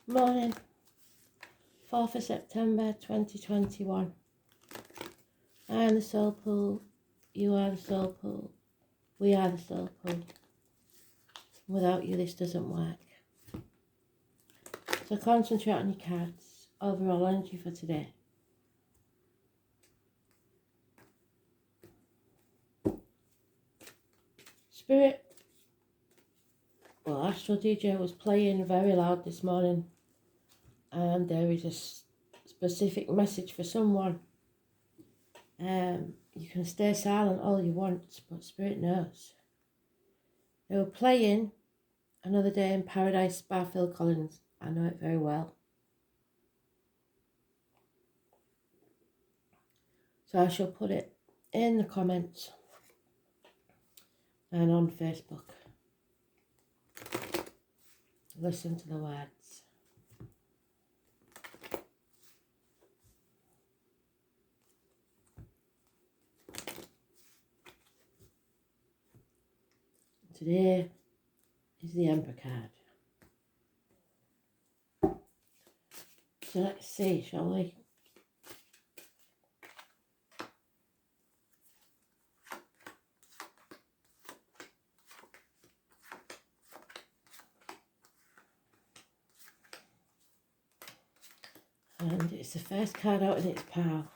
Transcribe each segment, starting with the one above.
Morning, 4th of September 2021. I am the soul pool, you are the soul pool, we are the soul pool. Without you this doesn't work. So concentrate on your cards, overall energy for today. Spirit, Astral DJ was playing very loud this morning, and there is a specific message for someone. You can stay silent all you want, but Spirit knows. They were playing Another Day in Paradise by Phil Collins. I know it very well. So I shall put it in the comments and on Facebook. Listen to the words. Today is the Emperor card. So let's see, shall we? And it's the first card out in its pile.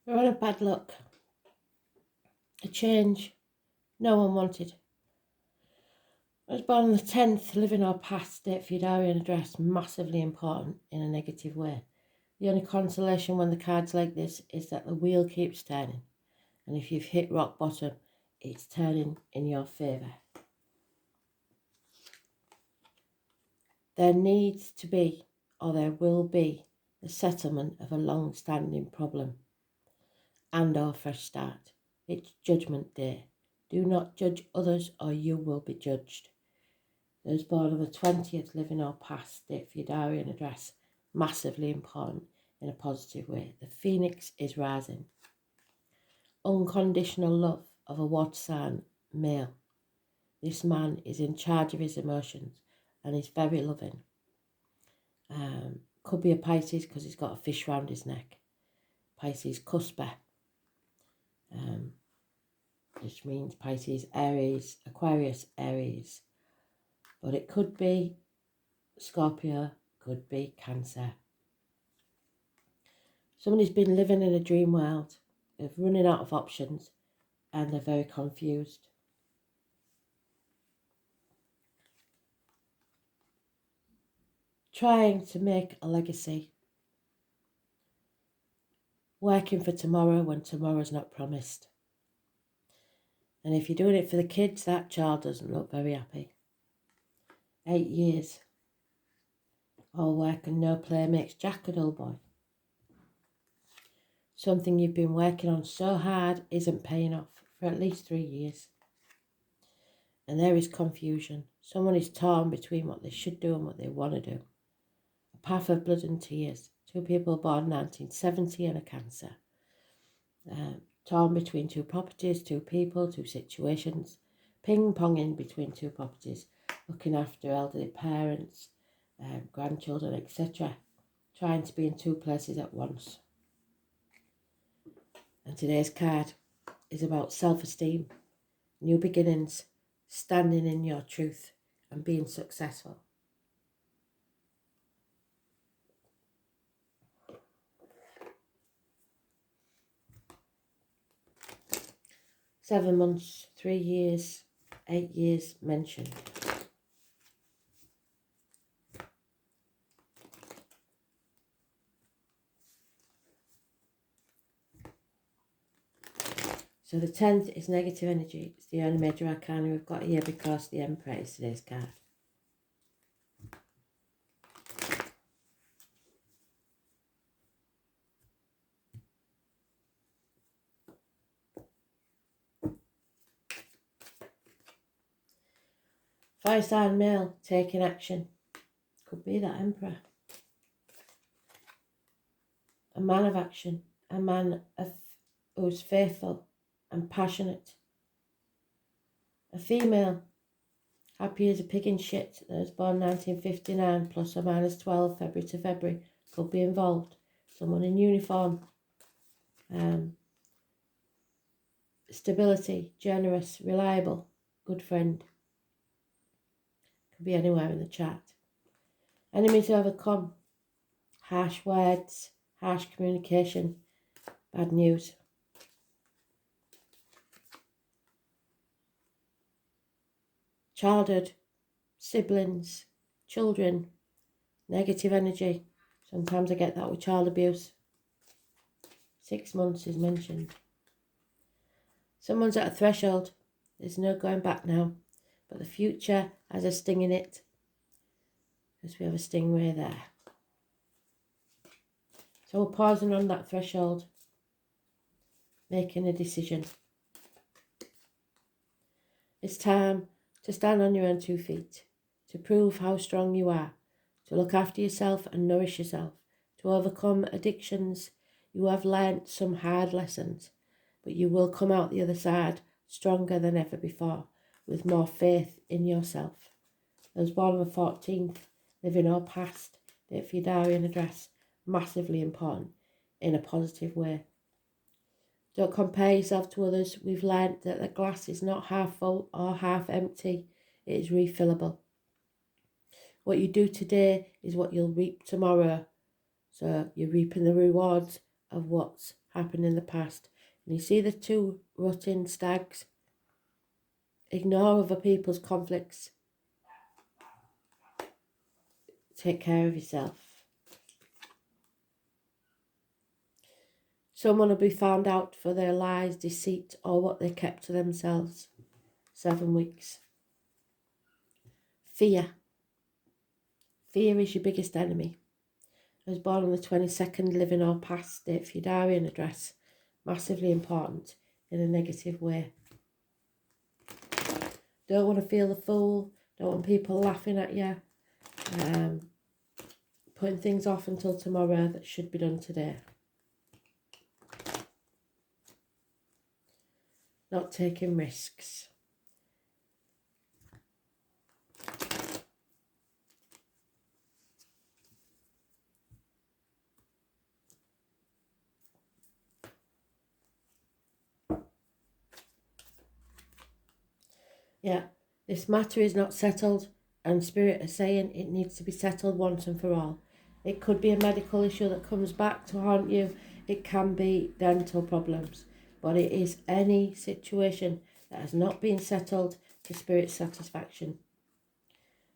We're on a bad luck. A change no one wanted. I was born on the 10th, living our past, date for your diary and address, massively important in a negative way. The only consolation when the card's like this is that the wheel keeps turning. And if you've hit rock bottom, it's turning in your favour. There needs to be, or there will be, the settlement of a long-standing problem and or fresh start. It's Judgment Day. Do not judge others or you will be judged. Those born on the 20th, living or past, date for your diary and address, massively important in a positive way. The phoenix is rising. Unconditional love of a water sign male. This man is in charge of his emotions and is very loving. Could be a Pisces because he's got a fish round his neck. Pisces cusper. Which means Pisces, Aries, Aquarius, Aries. But it could be Scorpio, could be Cancer. Somebody's been living in a dream world. They're running out of options and they're very confused. Trying to make a legacy. Working for tomorrow when tomorrow's not promised. And if you're doing it for the kids, that child doesn't look very happy. 8 years. All work and no play makes Jack a dull boy. Something you've been working on so hard isn't paying off for at least 3 years. And there is confusion. Someone is torn between what they should do and what they want to do. A path of blood and tears. 2 people born 1970 and a Cancer. Torn between 2 properties, 2 people, 2 situations. Ping-ponging between 2 properties. Looking after elderly parents, grandchildren, etc. Trying to be in 2 places at once. And today's card is about self-esteem, new beginnings, standing in your truth and being successful. 7 months, 3 years, 8 years mentioned. So the 10th is negative energy. It's the only major arcana we've got here because the Emperor is today's card. Fire sign male taking action. Could be that Emperor. A man of action. A man who's faithful and passionate. A female, happy as a pig in shit, that was born 1959 plus or minus 12 February to February, could be involved. Someone in uniform. Stability, generous, reliable, good friend. Could be anywhere in the chart. Enemies overcome. Harsh words, harsh communication, bad news. Childhood, siblings, children, negative energy. Sometimes I get that with child abuse. 6 months is mentioned. Someone's at a threshold. There's no going back now. But the future has a sting in it. Because we have a stingray there. So we're pausing on that threshold. Making a decision. It's time to stand on your own 2 feet. To prove how strong you are. To look after yourself and nourish yourself. To overcome addictions. You have learnt some hard lessons. But you will come out the other side stronger than ever before. With more faith in yourself. Those born on the 14th. Living or past. Date for your diary and address. Massively important. In a positive way. Don't compare yourself to others. We've learnt that the glass is not half full or half empty. It is refillable. What you do today is what you'll reap tomorrow. So you're reaping the rewards of what's happened in the past. And you see the 2 rutting stags? Ignore other people's conflicts. Take care of yourself. Someone will be found out for their lies, deceit, or what they kept to themselves. 7 weeks. Fear. Fear is your biggest enemy. I was born on the 22nd, living or past. Date for your diary and address. Massively important in a negative way. Don't want to feel the fool. Don't want people laughing at you. Putting things off until tomorrow that should be done today. Not taking risks. Yeah, this matter is not settled, and Spirit is saying it needs to be settled once and for all. It could be a medical issue that comes back to haunt you. It can be dental problems. But it is any situation that has not been settled to Spirit's satisfaction.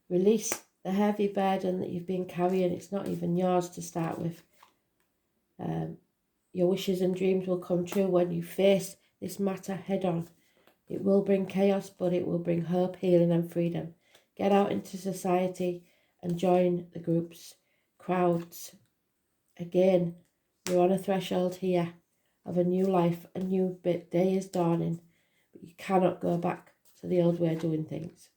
Release the heavy burden that you've been carrying. It's not even yours to start with. Your wishes and dreams will come true when you face this matter head on. It will bring chaos, but it will bring hope, healing and freedom. Get out into society and join the groups, crowds. Again, you're on a threshold here of a new life. A new day is dawning, but you cannot go back to the old way of doing things.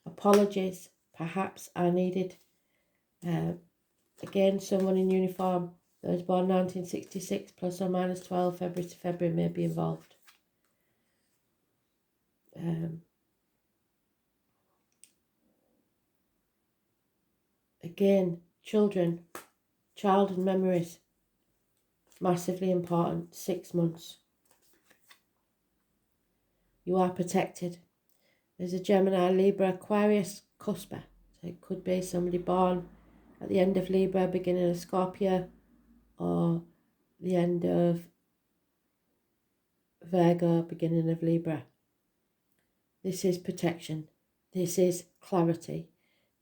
Apologies, perhaps, are needed. Again, someone in uniform, those born 1966 plus or minus 12 February to February may be involved. Again, children, childhood memories, massively important. 6 months. You are protected. There's a Gemini, Libra, Aquarius, Cusper. So it could be somebody born at the end of Libra, beginning of Scorpio, or the end of Virgo, beginning of Libra. This is protection. This is clarity.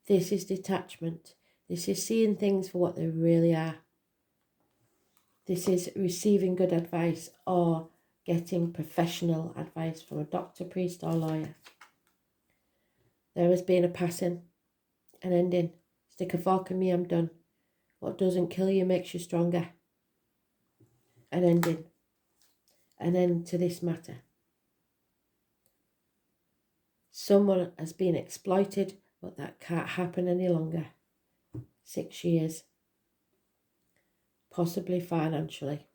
This is detachment. This is seeing things for what they really are. This is receiving good advice or getting professional advice from a doctor, priest or lawyer. There has been a passing, an ending. Stick a fork in me, I'm done. What doesn't kill you makes you stronger. An ending. An end to this matter. Someone has been exploited, but that can't happen any longer. 6 years. Possibly financially.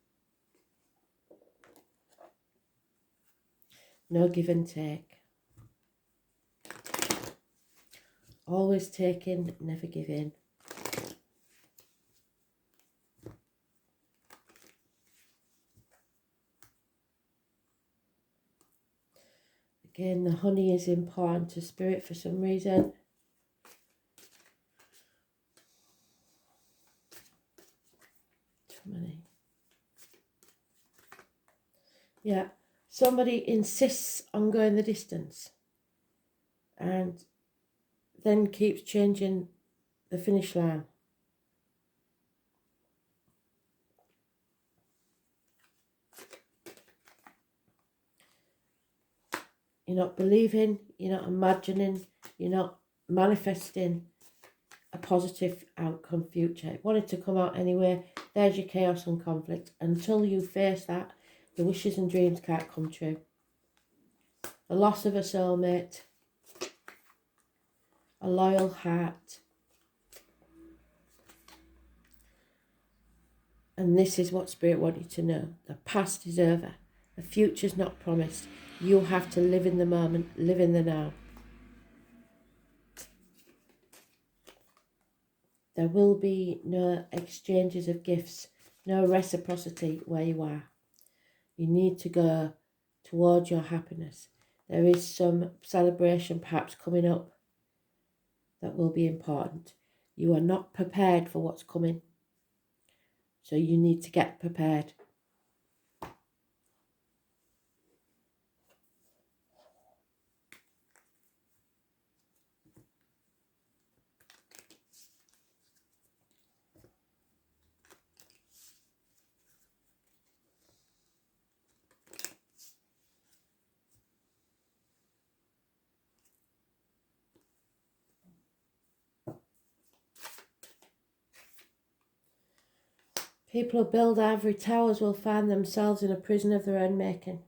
No give and take. Always taking, never giving. Again, the honey is important to spirit for some reason. Too many. Yeah, somebody insists on going the distance and then keeps changing the finish line. You're not believing, you're not imagining, you're not manifesting a positive outcome future. It wanted to come out anyway. There's your chaos and conflict. Until you face that, your wishes and dreams can't come true. The loss of a soulmate, a loyal heart. And this is what Spirit wanted you to know. The past is over. The future's not promised. You have to live in the moment, live in the now. There will be no exchanges of gifts, no reciprocity where you are. You need to go towards your happiness. There is some celebration perhaps coming up that will be important. You are not prepared for what's coming, so you need to get prepared. People who build ivory towers will find themselves in a prison of their own making.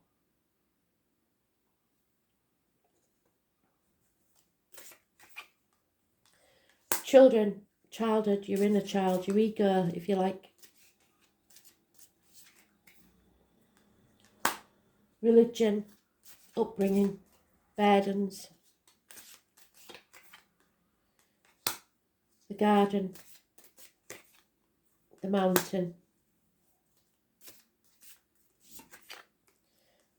Children, childhood, your inner child, your ego, if you like. Religion, upbringing, burdens. The garden, the mountain,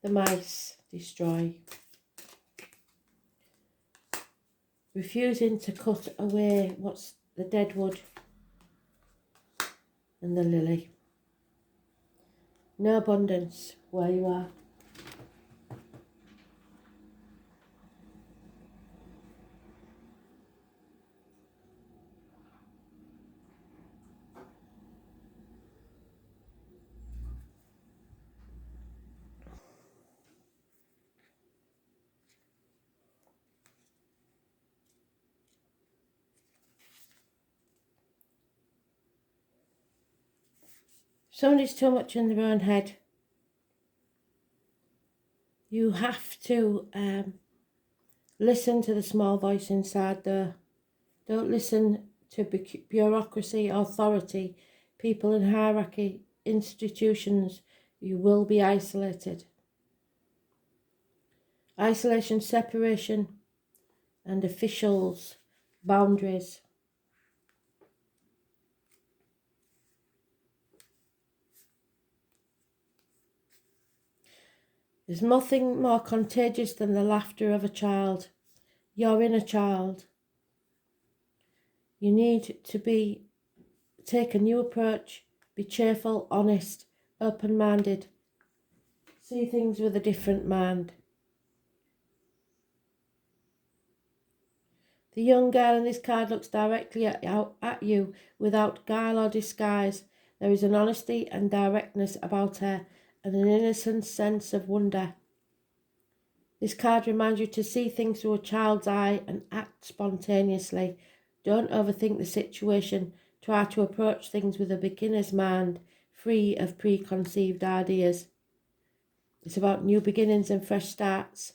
the mice, destroy. Refusing to cut away what's the dead wood and the lily. No abundance where you are. Somebody's too much in their own head. You have to listen to the small voice inside there. Don't listen to bureaucracy, authority, people in hierarchy, institutions. You will be isolated. Isolation, separation, and officials, boundaries. There's nothing more contagious than the laughter of a child. Your inner child. You need to take a new approach, be cheerful, honest, open-minded. see things with a different mind. The young girl in this card looks directly at you without guile or disguise. There is an honesty and directness about her and an innocent sense of wonder. This card reminds you to see things through a child's eye and act spontaneously. Don't overthink the situation. Try to approach things with a beginner's mind, free of preconceived ideas. It's about new beginnings and fresh starts.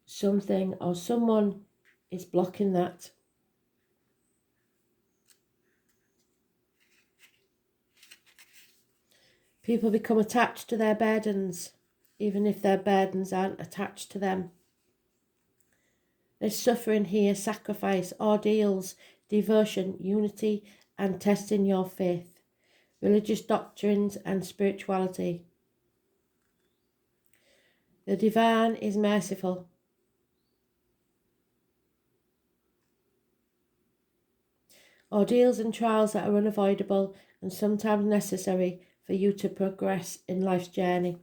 Something or someone is blocking that. People become attached to their burdens, even if their burdens aren't attached to them. There's suffering here, sacrifice, ordeals, devotion, unity, and testing your faith, religious doctrines and spirituality. The divine is merciful. Ordeals and trials that are unavoidable and sometimes necessary for you to progress in life's journey.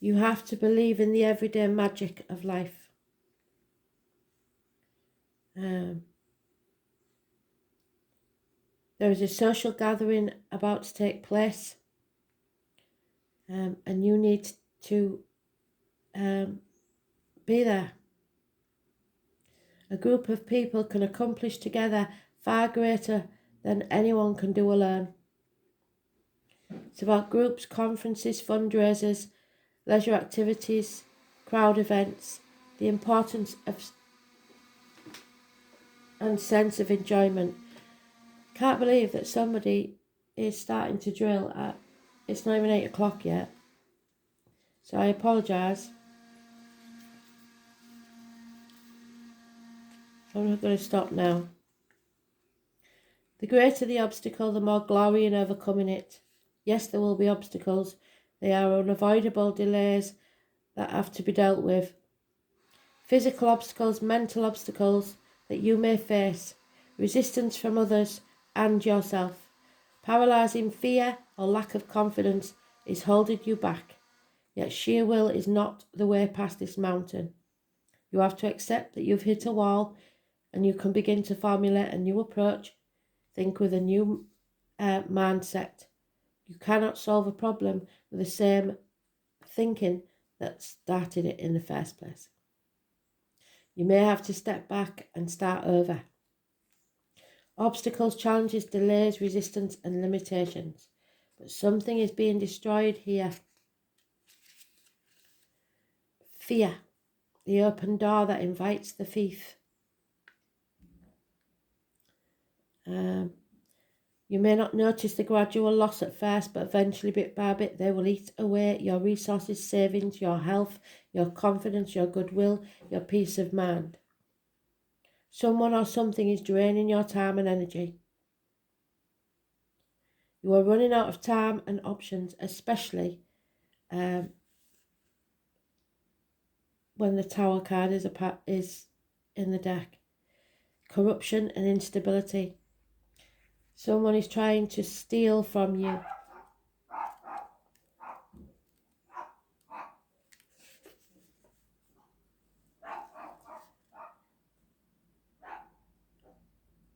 You have to believe in the everyday magic of life. There is a social gathering about to take place, and you need to be there. A group of people can accomplish together far greater than anyone can do alone. It's about groups, conferences, fundraisers, leisure activities, crowd events, the importance of and sense of enjoyment. Can't believe that somebody is starting to drill at, it's not even 8 o'clock yet. So I apologise. I'm not going to stop now. The greater the obstacle, the more glory in overcoming it. Yes, there will be obstacles. They are unavoidable delays that have to be dealt with. Physical obstacles, mental obstacles that you may face, resistance from others and yourself. Paralysing fear or lack of confidence is holding you back, yet sheer will is not the way past this mountain. You have to accept that you've hit a wall and you can begin to formulate a new approach, think with a new mindset. You cannot solve a problem with the same thinking that started it in the first place. You may have to step back and start over. Obstacles, challenges, delays, resistance and limitations. But something is being destroyed here. Fear, the open door that invites the thief. You may not notice the gradual loss at first, but eventually, bit by bit, they will eat away your resources, savings, your health, your confidence, your goodwill, your peace of mind. Someone or something is draining your time and energy. You are running out of time and options, especially when the Tower card is in the deck. Corruption and instability. Someone is trying to steal from you.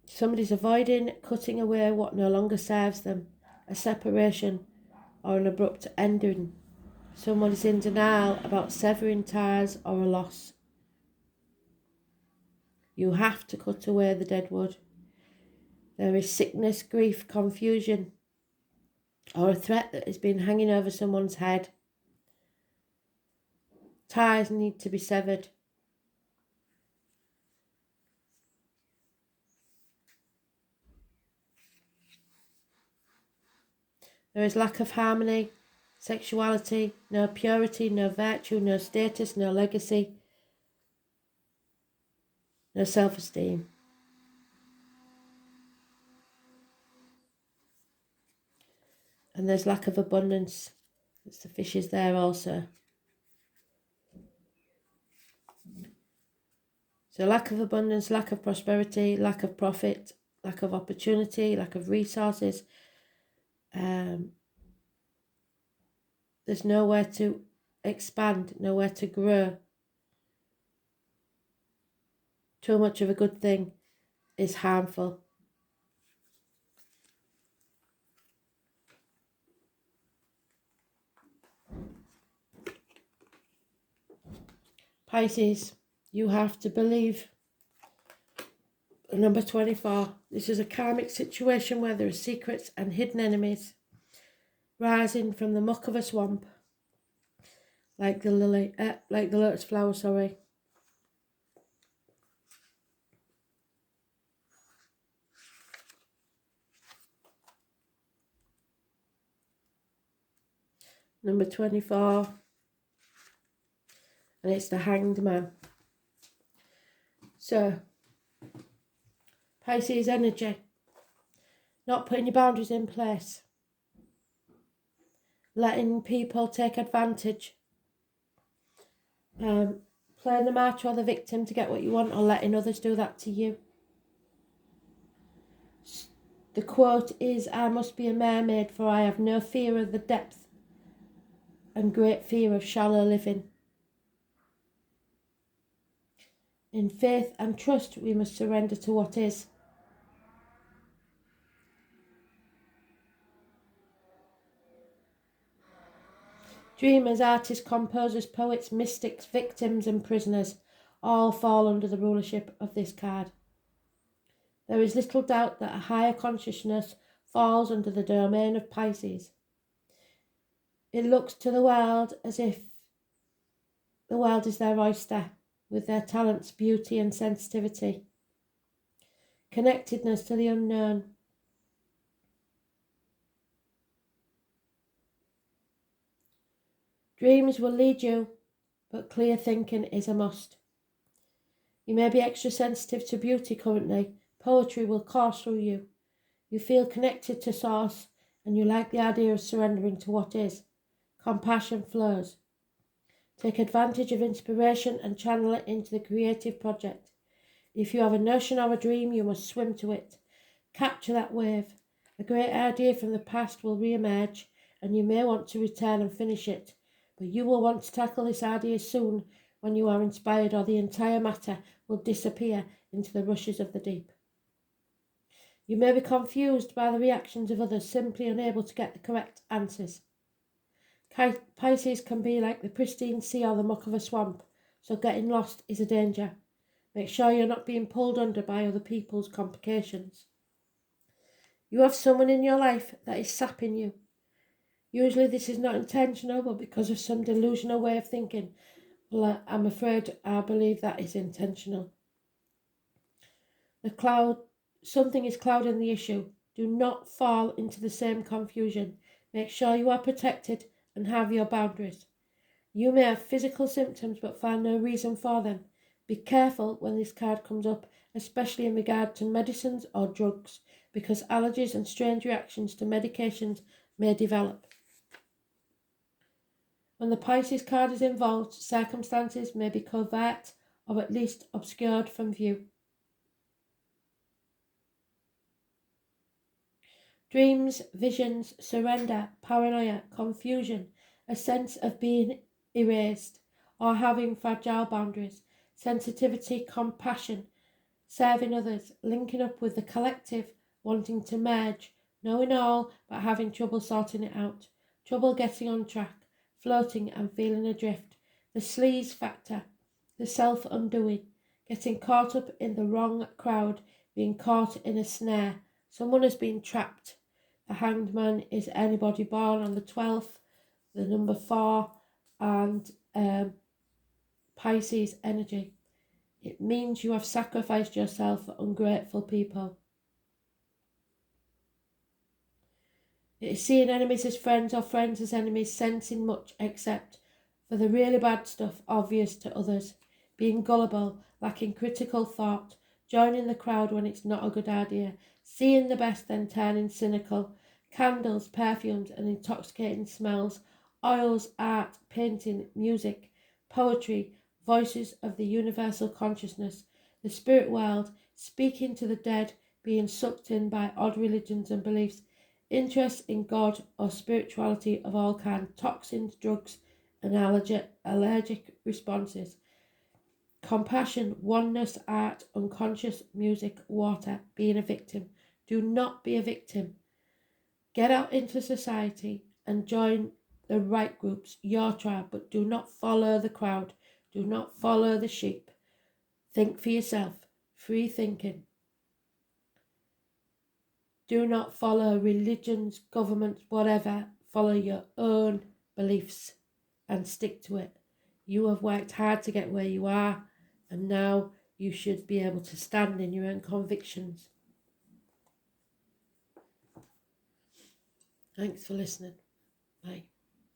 Somebody's avoiding, cutting away what no longer serves them. A separation or an abrupt ending. Someone is in denial about severing ties or a loss. You have to cut away the dead wood. There is sickness, grief, confusion, or a threat that has been hanging over someone's head. Ties need to be severed. There is lack of harmony, sexuality, no purity, no virtue, no status, no legacy, no self-esteem. And there's lack of abundance. There's the fishes there also. So lack of abundance, lack of prosperity, lack of profit, lack of opportunity, lack of resources. There's nowhere to expand, nowhere to grow. Too much of a good thing is harmful. Pisces, you have to believe. Number 24. This is a karmic situation where there are secrets and hidden enemies rising from the muck of a swamp, like the lotus flower, sorry. Number 24. And it's the Hanged Man. So, Pisces energy. Not putting your boundaries in place. Letting people take advantage. Playing the martyr or the victim to get what you want, or letting others do that to you. The quote is, "I must be a mermaid, for I have no fear of the depth and great fear of shallow living." In faith and trust, we must surrender to what is. Dreamers, artists, composers, poets, mystics, victims and prisoners all fall under the rulership of this card. There is little doubt that a higher consciousness falls under the domain of Pisces. It looks to the world as if the world is their oyster, with their talents, beauty and sensitivity. Connectedness to the unknown. Dreams will lead you, but clear thinking is a must. You may be extra sensitive to beauty currently. Poetry will course through you. You feel connected to source, and you like the idea of surrendering to what is. Compassion flows. Take advantage of inspiration and channel it into the creative project. If you have a notion or a dream, you must swim to it. Capture that wave. A great idea from the past will re-emerge, and you may want to return and finish it. But you will want to tackle this idea soon, when you are inspired, or the entire matter will disappear into the rushes of the deep. You may be confused by the reactions of others, simply unable to get the correct answers. Pisces can be like the pristine sea or the muck of a swamp, so getting lost is a danger. Make sure you're not being pulled under by other people's complications. You have someone in your life that is sapping you. Usually this is not intentional, but because of some delusional way of thinking. Well, I'm afraid I believe that is intentional. Something is clouding the issue. Do not fall into the same confusion. Make sure you are protected and have your boundaries. You may have physical symptoms but find no reason for them. Be careful when this card comes up, especially in regard to medicines or drugs, because allergies and strange reactions to medications may develop. When the Pisces card is involved, circumstances may be covert or at least obscured from view. Dreams, visions, surrender, paranoia, confusion, a sense of being erased or having fragile boundaries, sensitivity, compassion, serving others, linking up with the collective, wanting to merge, knowing all but having trouble sorting it out, trouble getting on track, floating and feeling adrift, the sleaze factor, the self-undoing, getting caught up in the wrong crowd, being caught in a snare, someone has been trapped. The Hanged Man is anybody born on the 12th, the number 4, and Pisces energy. It means you have sacrificed yourself for ungrateful people. It is seeing enemies as friends or friends as enemies, sensing much except for the really bad stuff obvious to others, being gullible, lacking critical thought, joining the crowd when it's not a good idea, seeing the best then turning cynical, candles, perfumes and intoxicating smells, oils, art, painting, music, poetry, voices of the universal consciousness, the spirit world, speaking to the dead, being sucked in by odd religions and beliefs, interest in God or spirituality of all kinds, toxins, drugs, and allergic responses, compassion, oneness, art, unconscious, music, water, being a victim. Do not be a victim. Get out into society and join the right groups, your tribe, but do not follow the crowd. Do not follow the sheep. Think for yourself. Free thinking. Do not follow religions, governments, whatever. Follow your own beliefs and stick to it. You have worked hard to get where you are, and now you should be able to stand in your own convictions. Thanks for listening. Bye.